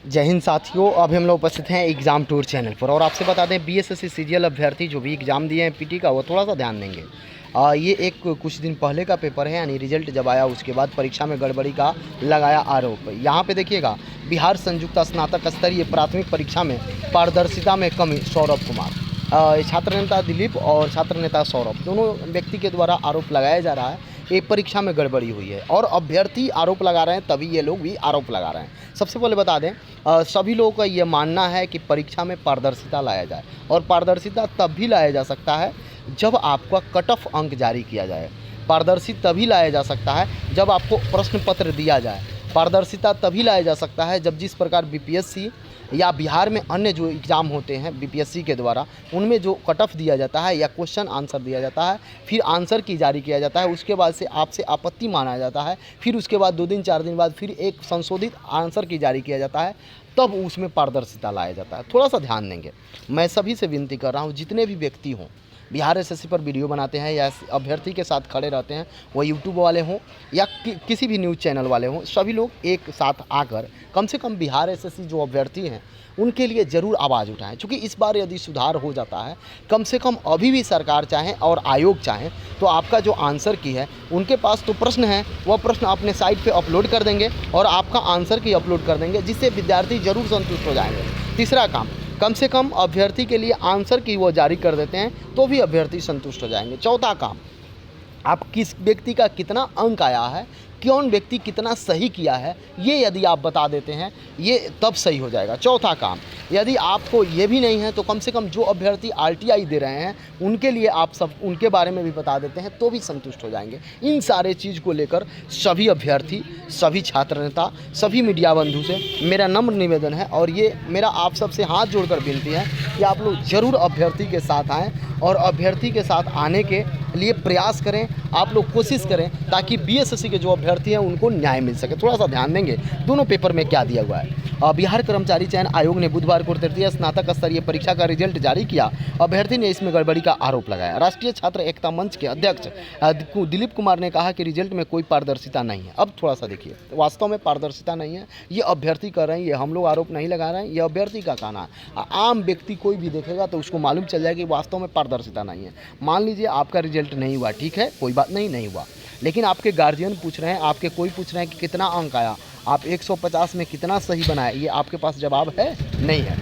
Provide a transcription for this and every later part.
जय हिंद साथियों। अब हम लोग उपस्थित हैं एग्ज़ाम टूर चैनल पर और आपसे बता दें बीएसएससी सीजीएल अभ्यर्थी जो भी एग्ज़ाम दिए हैं पीटी का वो थोड़ा सा ध्यान देंगे। ये एक कुछ दिन पहले का पेपर है, यानी रिजल्ट जब आया उसके बाद परीक्षा में गड़बड़ी का लगाया आरोप। यहाँ पे देखिएगा, बिहार संयुक्त स्नातक स्तरीय प्राथमिक परीक्षा में पारदर्शिता में कमी, सौरभ कुमार। छात्र नेता दिलीप और छात्र नेता सौरभ दोनों व्यक्ति के द्वारा आरोप लगाया जा रहा है कि परीक्षा में गड़बड़ी हुई है और अभ्यर्थी आरोप लगा रहे हैं, तभी ये लोग भी आरोप लगा रहे हैं। सबसे पहले बता दें, सभी लोगों का ये मानना है कि परीक्षा में पारदर्शिता लाया जाए और पारदर्शिता तब भी लाया जा सकता है जब आपका कट ऑफ अंक जारी किया जाए। पारदर्शिता तभी लाया जा सकता है जब आपको प्रश्न पत्र दिया जाए। पारदर्शिता तभी लाया जा सकता है जब जिस प्रकार बीपीएससी या बिहार में अन्य जो एग्ज़ाम होते हैं बीपीएससी के द्वारा, उनमें जो कट ऑफ दिया जाता है या क्वेश्चन आंसर दिया जाता है, फिर आंसर की जारी किया जाता है, उसके बाद से आपसे आपत्ति माना जाता है, फिर उसके बाद 2 दिन 4 दिन बाद फिर एक संशोधित आंसर की जारी किया जाता है, तब उसमें पारदर्शिता लाया जाता है। थोड़ा सा ध्यान देंगे। मैं सभी से विनती कर रहा हूँ, जितने भी व्यक्ति हों, बिहार एसएससी पर वीडियो बनाते हैं या अभ्यर्थी के साथ खड़े रहते हैं, वो यूट्यूब वाले हों या किसी भी न्यूज़ चैनल वाले हों, सभी लोग एक साथ आकर कम से कम बिहार एसएससी जो अभ्यर्थी हैं उनके लिए ज़रूर आवाज़ उठाएं। क्योंकि इस बार यदि सुधार हो जाता है, कम से कम अभी भी सरकार चाहें और आयोग चाहें तो आपका जो आंसर की है, उनके पास तो प्रश्न है, वह प्रश्न अपने साइट पे अपलोड कर देंगे और आपका आंसर की अपलोड कर देंगे, जिससे विद्यार्थी ज़रूर संतुष्ट हो जाएंगे। तीसरा काम, कम से कम अभ्यर्थी के लिए आंसर की वो जारी कर देते हैं तो भी अभ्यर्थी संतुष्ट हो जाएंगे। चौथा काम, आप किस व्यक्ति का कितना अंक आया है, कौन व्यक्ति कितना सही किया है, ये यदि आप बता देते हैं, ये तब सही हो जाएगा। चौथा काम, यदि आपको ये भी नहीं है तो कम से कम जो अभ्यर्थी आरटीआई दे रहे हैं उनके लिए आप सब उनके बारे में भी बता देते हैं तो भी संतुष्ट हो जाएंगे। इन सारे चीज़ को लेकर सभी अभ्यर्थी, सभी छात्र नेता, सभी मीडिया बंधु से मेरा नम्र निवेदन है और ये मेरा आप सबसे हाथ जोड़कर विनती है कि आप लोग ज़रूर अभ्यर्थी के साथ आएँ और अभ्यर्थी के साथ आने के लिए प्रयास करें। आप लोग कोशिश करें ताकि बीएसएससी के जो अभ्यर्थी हैं उनको न्याय मिल सके। थोड़ा सा ध्यान देंगे दोनों पेपर में क्या दिया हुआ है। बिहार कर्मचारी चयन आयोग ने बुधवार को तृतीय स्नातक स्तरीय परीक्षा का रिजल्ट जारी किया। अभ्यर्थी ने इसमें गड़बड़ी का आरोप लगाया। राष्ट्रीय छात्र एकता मंच के अध्यक्ष दिलीप कुमार ने कहा कि रिजल्ट में कोई पारदर्शिता नहीं है। अब थोड़ा सा देखिए, वास्तव में पारदर्शिता नहीं है, ये अभ्यर्थी कर रहे हैं, ये हम लोग आरोप नहीं लगा रहे हैं, ये अभ्यर्थी का कहना है। आम व्यक्ति कोई भी देखेगा तो उसको मालूम चल जाएगा कि वास्तव में पारदर्शिता नहीं है। मान लीजिए आपका रिजल्ट नहीं हुआ, ठीक है, कोई बात नहीं, नहीं हुआ, लेकिन आपके गार्जियन पूछ रहे हैं, आपके कोई पूछ रहे हैं कि कितना अंक आया, आप 150 में कितना सही बनाए, ये आपके पास जवाब है नहीं है।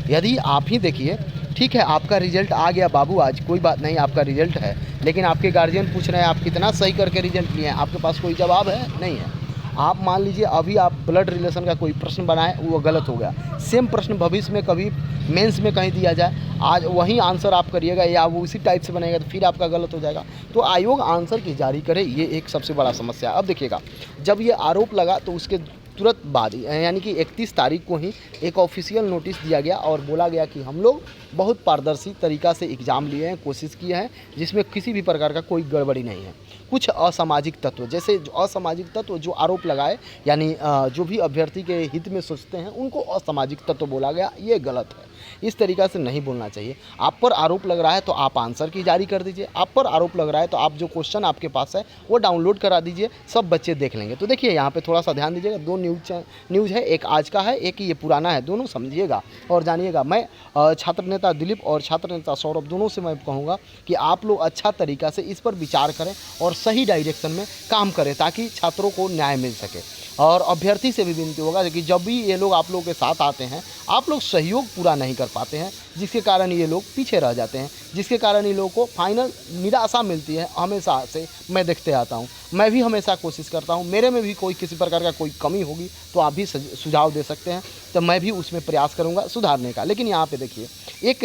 यदि आप ही देखिए, ठीक है, आपका रिजल्ट आ गया बाबू, आज कोई बात नहीं, आपका रिजल्ट है, लेकिन आपके गार्जियन पूछ रहे हैं आप कितना सही करके रिजल्ट लिए हैं, आपके पास कोई जवाब है नहीं है। आप मान लीजिए अभी आप ब्लड रिलेशन का कोई प्रश्न बनाए, वो गलत हो गया, सेम प्रश्न भविष्य में कभी मेंस में कहीं दिया जाए, आज वही आंसर आप करिएगा या वो उसी टाइप से बनेगा तो फिर आपका गलत हो जाएगा। तो आयोग आंसर की जारी करे, ये एक सबसे बड़ा समस्या है। अब देखिएगा, जब ये आरोप लगा तो उसके तुरंत बाद यानी कि 31 तारीख को ही एक ऑफिशियल नोटिस दिया गया और बोला गया कि हम लोग बहुत पारदर्शी तरीक़ा से एग्ज़ाम लिए हैं, कोशिश किए हैं, जिसमें किसी भी प्रकार का कोई गड़बड़ी नहीं है। कुछ असामाजिक तत्व, जैसे जो असामाजिक तत्व जो आरोप लगाए, यानी जो भी अभ्यर्थी के हित में सोचते हैं उनको असामाजिक तत्व बोला गया, ये गलत है। इस तरीक़ा से नहीं बोलना चाहिए। आप पर आरोप लग रहा है तो आप आंसर की जारी कर दीजिए, आप पर आरोप लग रहा है तो आप जो क्वेश्चन आपके पास है वो डाउनलोड करा दीजिए, सब बच्चे देख लेंगे। तो देखिए यहाँ पे थोड़ा सा ध्यान दीजिएगा, 2 न्यूज़ है, एक आज का है, एक ये पुराना है, दोनों समझिएगा और जानिएगा। मैं छात्र नेता दिलीप और छात्र नेता सौरभ दोनों से मैं कहूँगा कि आप लोग अच्छा तरीक़ा से इस पर विचार करें और सही डायरेक्शन में काम करें ताकि छात्रों को न्याय मिल सके। और अभ्यर्थी से भी विनती होगा कि जब भी ये लोग आप लोगों के साथ आते हैं, आप लोग सहयोग पूरा नहीं कर पाते हैं, जिसके कारण ये लोग पीछे रह जाते हैं, जिसके कारण ये लोगों को फाइनल निराशा मिलती है। हमेशा से मैं देखते आता हूँ, मैं भी हमेशा कोशिश करता हूँ, मेरे में भी कोई किसी प्रकार का कोई कमी होगी तो आप भी सुझाव दे सकते हैं, तो मैं भी उसमें प्रयास करूँगा सुधारने का। लेकिन यहाँ पे देखिए, एक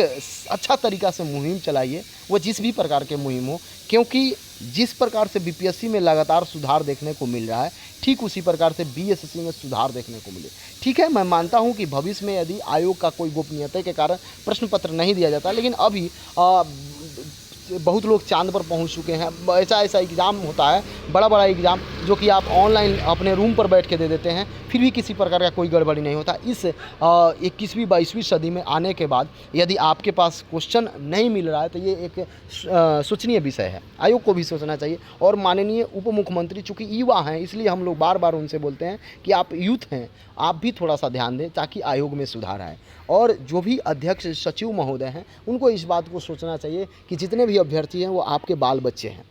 अच्छा तरीक़ा से मुहिम चलाइए, वो जिस भी प्रकार के मुहिम हो, क्योंकि जिस प्रकार से बीपीएससी में लगातार सुधार देखने को मिल रहा है, ठीक उसी प्रकार से बीएसएससी में सुधार देखने को मिले। ठीक है, मैं मानता हूं कि भविष्य में यदि आयोग का कोई गोपनीयता के कारण प्रश्न पत्र नहीं दिया जाता, लेकिन अभी बहुत लोग चांद पर पहुंच चुके हैं। ऐसा ऐसा एग्ज़ाम होता है, बड़ा बड़ा एग्ज़ाम, जो कि आप ऑनलाइन अपने रूम पर बैठ के दे देते हैं, फिर भी किसी प्रकार का कोई गड़बड़ी नहीं होता। इस 21वीं 22वीं सदी में आने के बाद यदि आपके पास क्वेश्चन नहीं मिल रहा है तो ये एक सोचनीय विषय है। आयोग को भी सोचना चाहिए। और माननीय उप मुख्यमंत्री चूँकि युवा हैं, इसलिए हम लोग बार बार उनसे बोलते हैं कि आप यूथ हैं, आप भी थोड़ा सा ध्यान दें ताकि आयोग में सुधार आए। और जो भी अध्यक्ष सचिव महोदय हैं, उनको इस बात को सोचना चाहिए कि जितने भी अभ्यर्थी हैं वो आपके बाल बच्चे हैं।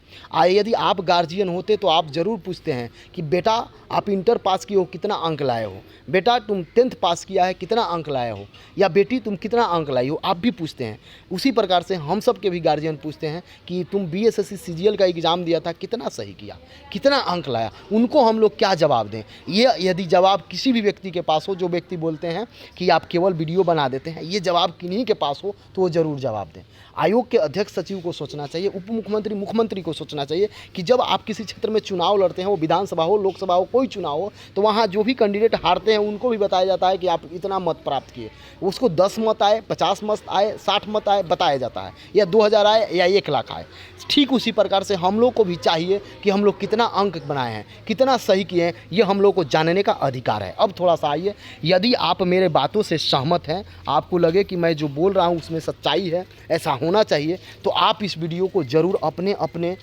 यदि आप गार्जियन होते तो आप ज़रूर पूछते हैं कि बेटा आप इंटर पास किए हो, कितना अंक लाए हो, बेटा तुम 10th पास किया है, कितना अंक लाए हो, या बेटी तुम कितना अंक लाई हो, आप भी पूछते हैं। उसी प्रकार से हम सब के भी गार्जियन पूछते हैं कि तुम बीएसएससी सीजीएल का एग्ज़ाम दिया था, कितना सही किया, कितना अंक लाया। उनको हम लोग क्या जवाब दें? ये यदि जवाब किसी भी व्यक्ति के पास हो, जो व्यक्ति बोलते हैं कि आप केवल वीडियो बना देते हैं, ये जवाब किन्हीं के पास हो तो वो ज़रूर जवाब दें। आयोग के अध्यक्ष सचिव को सोचना चाहिए, उप मुख्यमंत्री मुख्यमंत्री को सोचना चाहिए कि जब आप किसी क्षेत्र में चुनाव लड़ते हैं, वो विधानसभा हो, लोकसभा हो, कोई चुनाव हो, तो वहाँ जो भी कैंडिडेट हारते हैं उनको भी बताया जाता है कि आप इतना मत प्राप्त किए। उसको 10 मत आए, 50 मत आए, 60 मत आए, बताया जाता है, या 2000 आए या 1 लाख आए। ठीक उसी प्रकार से हम लोग को भी चाहिए कि हम लोग कितना अंक बनाए हैं, कितना सही किए हैं, ये हम लोग को जानने का अधिकार है। अब थोड़ा सा आइए, यदि आप मेरे बातों से सहमत हैं, आपको लगे कि मैं जो बोल रहा हूँ उसमें सच्चाई है, ऐसा होना चाहिए, तो आप इस वीडियो को ज़रूर अपने अपने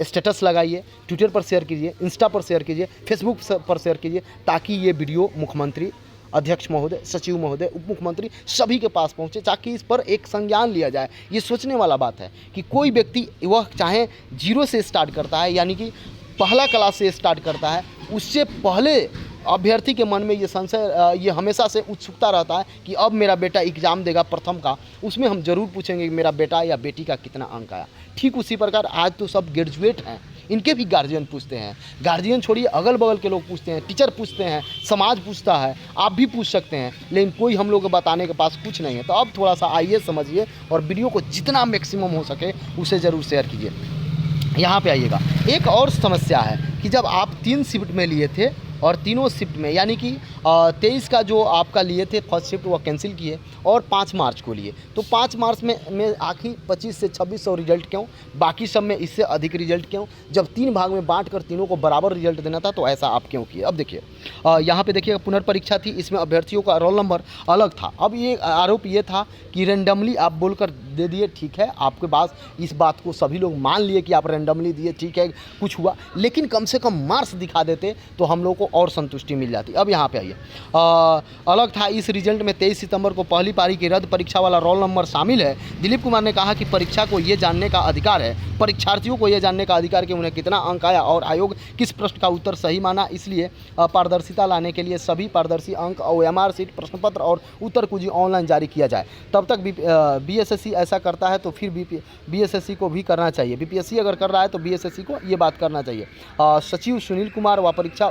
स्टेटस लगाइए, ट्विटर पर शेयर कीजिए, इंस्टा पर शेयर कीजिए, फेसबुक पर शेयर कीजिए, ताकि ये वीडियो मुख्यमंत्री, अध्यक्ष महोदय, सचिव महोदय, उप मुख्यमंत्री सभी के पास पहुंचे, ताकि इस पर एक संज्ञान लिया जाए। ये सोचने वाला बात है कि कोई व्यक्ति वह चाहे 0 से स्टार्ट करता है, यानी कि पहला क्लास से स्टार्ट करता है, उससे पहले अभ्यर्थी के मन में ये संशय, ये हमेशा से उत्सुकता रहता है कि अब मेरा बेटा एग्ज़ाम देगा प्रथम का, उसमें हम ज़रूर पूछेंगे कि मेरा बेटा या बेटी का कितना अंक आया। ठीक उसी प्रकार आज तो सब ग्रेजुएट हैं, इनके भी गार्जियन पूछते हैं। गार्जियन छोड़िए, अगल बगल के लोग पूछते हैं, टीचर पूछते हैं, समाज पूछता है, आप भी पूछ सकते हैं, लेकिन कोई हम लोग को बताने के पास कुछ नहीं है। तो अब थोड़ा सा आइए, समझिए, और वीडियो को जितना मैक्सिमम हो सके उसे ज़रूर शेयर कीजिए। यहाँ पे आइएगा, एक और समस्या है कि जब आप 3 शिफ्ट में लिए थे और तीनों शिफ्ट में, यानी कि 23 का जो आपका लिए थे फर्स्ट शिफ्ट, वो कैंसिल किए और 5 मार्च को लिए, तो 5 मार्च में आखिर 25 से 2600 रिजल्ट क्यों? बाकी सब में इससे अधिक रिजल्ट क्यों? जब 3 भाग में बांट कर तीनों को बराबर रिजल्ट देना था, तो ऐसा आप क्यों किए? अब देखिए, यहाँ पे देखिए, पुनर्परीक्षा थी, इसमें अभ्यर्थियों का रोल नंबर अलग था। अब ये आरोप ये था कि रेंडमली आप बोलकर दे दिए, ठीक है, आपके पास इस बात को सभी लोग मान लिए कि आप रेंडमली दिए, ठीक है, कुछ हुआ, लेकिन कम से कम मार्क्स दिखा देते तो हम लोग को और संतुष्टि मिल जाती। अब यहाँ पे आइए, अलग था इस रिजल्ट में 23 सितंबर को पहली पारी की रद्द परीक्षा वाला रोल नंबर शामिल है। दिलीप कुमार ने कहा कि परीक्षा को ये जानने का अधिकार है, परीक्षार्थियों को ये जानने का अधिकार कि उन्हें कितना अंक आया और आयोग किस प्रश्न का उत्तर सही माना, इसलिए पारदर्शिता लाने के लिए सभी पारदर्शी अंक, OMR शीट, प्रश्न पत्र और उत्तर कुंजी ऑनलाइन जारी किया जाए। तब तक BSSC ऐसा करता है तो फिर BSSC को भी करना चाहिए। BPSC अगर कर रहा है तो BSSC को ये बात करना चाहिए। सचिव सुनील कुमार व परीक्षा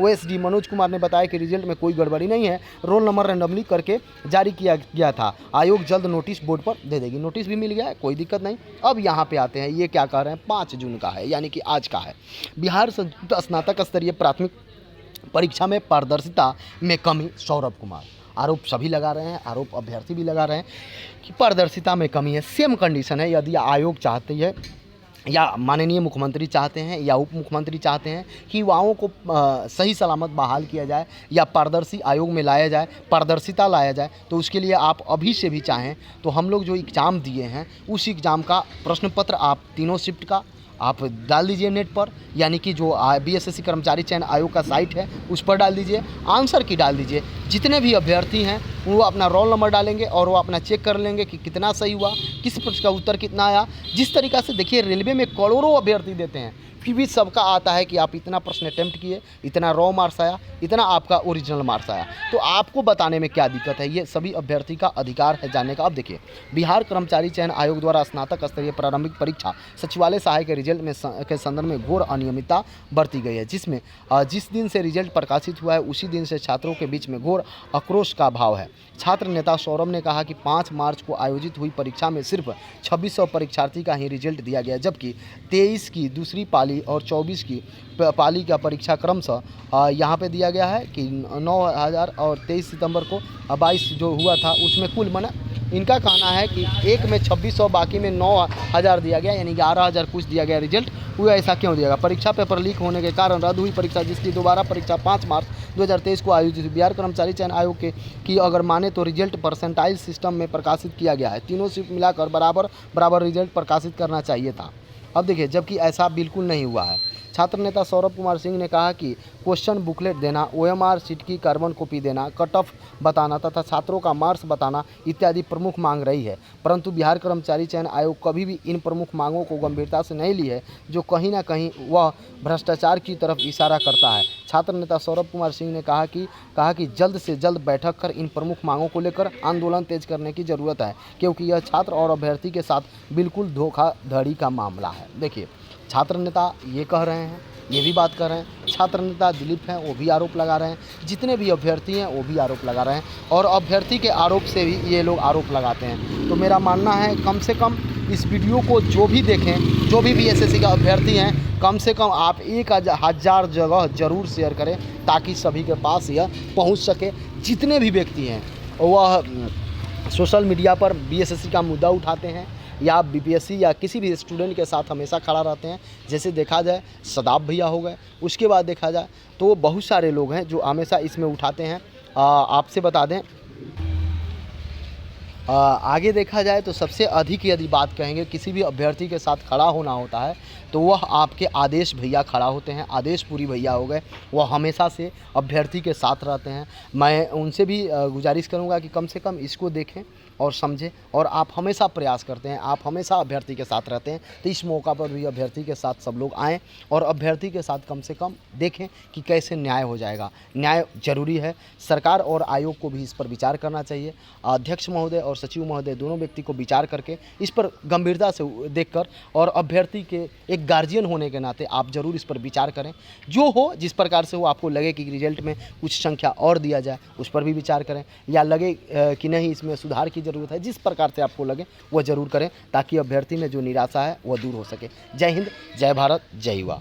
OSD मनोज कुमार ने बताया कि रिजल्ट में कोई गड़बड़ी नहीं है, रोल नंबर रैंडमली करके जारी किया गया था। आयोग जल्द नोटिस बोर्ड पर दे देगी। नोटिस भी मिल गया है, कोई दिक्कत नहीं। अब यहाँ पे आते हैं, ये क्या कह रहे हैं, 5 जून का है, यानी कि आज का है। बिहार संयुक्त स्नातक स्तरीय प्राथमिक परीक्षा में पारदर्शिता में कमी, सौरभ कुमार। आरोप सभी लगा रहे हैं, आरोप अभ्यर्थी भी लगा रहे हैं कि पारदर्शिता में कमी है। सेम कंडीशन है, यदि आयोग चाहती है या माननीय मुख्यमंत्री चाहते हैं या उप मुख्यमंत्री चाहते हैं कि युवाओं को सही सलामत बहाल किया जाए या पारदर्शी आयोग में लाया जाए, पारदर्शिता लाया जाए, तो उसके लिए आप अभी से भी चाहें तो हम लोग जो एग्ज़ाम दिए हैं उस एग्ज़ाम का प्रश्न पत्र आप तीनों शिफ्ट का आप डाल दीजिए नेट पर, यानी कि जो BSSC कर्मचारी चयन आयोग का साइट है उस पर डाल दीजिए, आंसर की डाल दीजिए। जितने भी अभ्यर्थी हैं वो अपना रोल नंबर डालेंगे और वो अपना चेक कर लेंगे कि कितना सही हुआ, किस प्रश्न का उत्तर कितना आया। जिस तरीक़ा से देखिए रेलवे में करोड़ों अभ्यर्थी देते हैं, फिर भी सबका आता है कि आप इतना प्रश्न अटैम्प्ट किए, इतना रॉ मार्क्स आया, इतना आपका ओरिजिनल मार्क्स आया। तो आपको बताने में क्या दिक्कत है? ये सभी अभ्यर्थी का अधिकार है जानने का। अब देखिए, बिहार कर्मचारी चयन आयोग द्वारा स्नातक स्तरीय प्रारंभिक परीक्षा सचिवालय सहायक के रिजल्ट में के संदर्भ में घोर अनियमितता बरती गई है, जिसमें जिस दिन से रिजल्ट प्रकाशित हुआ है उसी दिन से छात्रों के बीच में घोर आक्रोश का भाव है। छात्र नेता सौरभ ने कहा कि 5 मार्च को आयोजित हुई परीक्षा में सिर्फ 2600 परीक्षार्थी का ही रिजल्ट दिया गया, जबकि 23 की दूसरी पाली और 24 की पाली का परीक्षा क्रमशः यहाँ पे दिया गया है कि 9000 और 23 सितंबर को 22 जो हुआ था उसमें कुल इनका कहना है कि एक में 2600 बाकी में 9000 दिया गया, यानी 11000 कुछ दिया गया रिजल्ट। वो ऐसा क्यों दिया गया? परीक्षा पेपर लीक होने के कारण रद्द हुई परीक्षा, जिसकी दोबारा परीक्षा 5 मार्च 2023 को आयोजित हुई। बिहार कर्मचारी चयन आयोग के की अगर माने तो रिजल्ट परसेंटाइल सिस्टम में प्रकाशित किया गया है। तीनों शिफ्ट मिलाकर बराबर रिजल्ट प्रकाशित करना चाहिए था। अब देखिए, जबकि ऐसा बिल्कुल नहीं हुआ है। छात्र नेता सौरभ कुमार सिंह ने कहा कि क्वेश्चन बुकलेट देना, ओएमआर शीट की कार्बन कॉपी देना, कट ऑफ बताना तथा छात्रों का मार्क्स बताना इत्यादि प्रमुख मांग रही है, परंतु बिहार कर्मचारी चयन आयोग कभी भी इन प्रमुख मांगों को गंभीरता से नहीं ली है, जो कहीं ना कहीं वह भ्रष्टाचार की तरफ इशारा करता है। छात्र नेता सौरभ कुमार सिंह ने कहा कि जल्द से जल्द बैठक कर इन प्रमुख मांगों को लेकर आंदोलन तेज करने की ज़रूरत है, क्योंकि यह छात्र और अभ्यर्थी के साथ बिल्कुल धोखाधड़ी का मामला है। देखिए, छात्र नेता ये कह रहे हैं, ये भी बात कर रहे हैं, छात्र नेता दिलीप हैं वो भी आरोप लगा रहे हैं, जितने भी अभ्यर्थी हैं वो भी आरोप लगा रहे हैं, और अभ्यर्थी के आरोप से भी ये लोग आरोप लगाते हैं। तो मेरा मानना है, कम से कम इस वीडियो को जो भी देखें, जो भी बीएसएससी का अभ्यर्थी हैं, कम से कम आप 1000 जगह ज़रूर शेयर करें, ताकि सभी के पास यह पहुंच सके। जितने भी व्यक्ति हैं वह सोशल मीडिया पर बीएसएससी का मुद्दा उठाते हैं या बीपीएससी या किसी भी स्टूडेंट के साथ हमेशा खड़ा रहते हैं, जैसे देखा जाए सदाब भैया हो गए, उसके बाद देखा जाए तो बहुत सारे लोग हैं जो हमेशा इसमें उठाते हैं। आपसे बता दें, आगे देखा जाए तो सबसे अधिक यदि बात कहेंगे किसी भी अभ्यर्थी के साथ खड़ा होना होता है तो वह आपके आदेश भैया खड़ा होते हैं। आदेश पुरी भैया हो गए, वह हमेशा से अभ्यर्थी के साथ रहते हैं। मैं उनसे भी गुजारिश करूंगा कि कम से कम इसको देखें और समझें, और आप हमेशा प्रयास करते हैं, आप हमेशा अभ्यर्थी के साथ रहते हैं, तो इस मौका पर भी अभ्यर्थी के साथ सब लोग आएँ और अभ्यर्थी के साथ कम से कम देखें कि कैसे न्याय हो जाएगा। न्याय जरूरी है, सरकार और आयोग को भी इस पर विचार करना चाहिए। अध्यक्ष महोदय और सचिव महोदय दोनों व्यक्ति को विचार करके इस पर गंभीरता से देखकर, और अभ्यर्थी के एक गार्जियन होने के नाते आप ज़रूर इस पर विचार करें। जो हो, जिस प्रकार से हो, आपको लगे कि रिजल्ट में कुछ संख्या और दिया जाए उस पर भी विचार करें, या लगे कि नहीं इसमें सुधार की ज़रूरत है, जिस प्रकार से आपको लगे वह ज़रूर करें, ताकि अभ्यर्थी में जो निराशा है वह दूर हो सके। जय हिंद, जय भारत, जय युवा।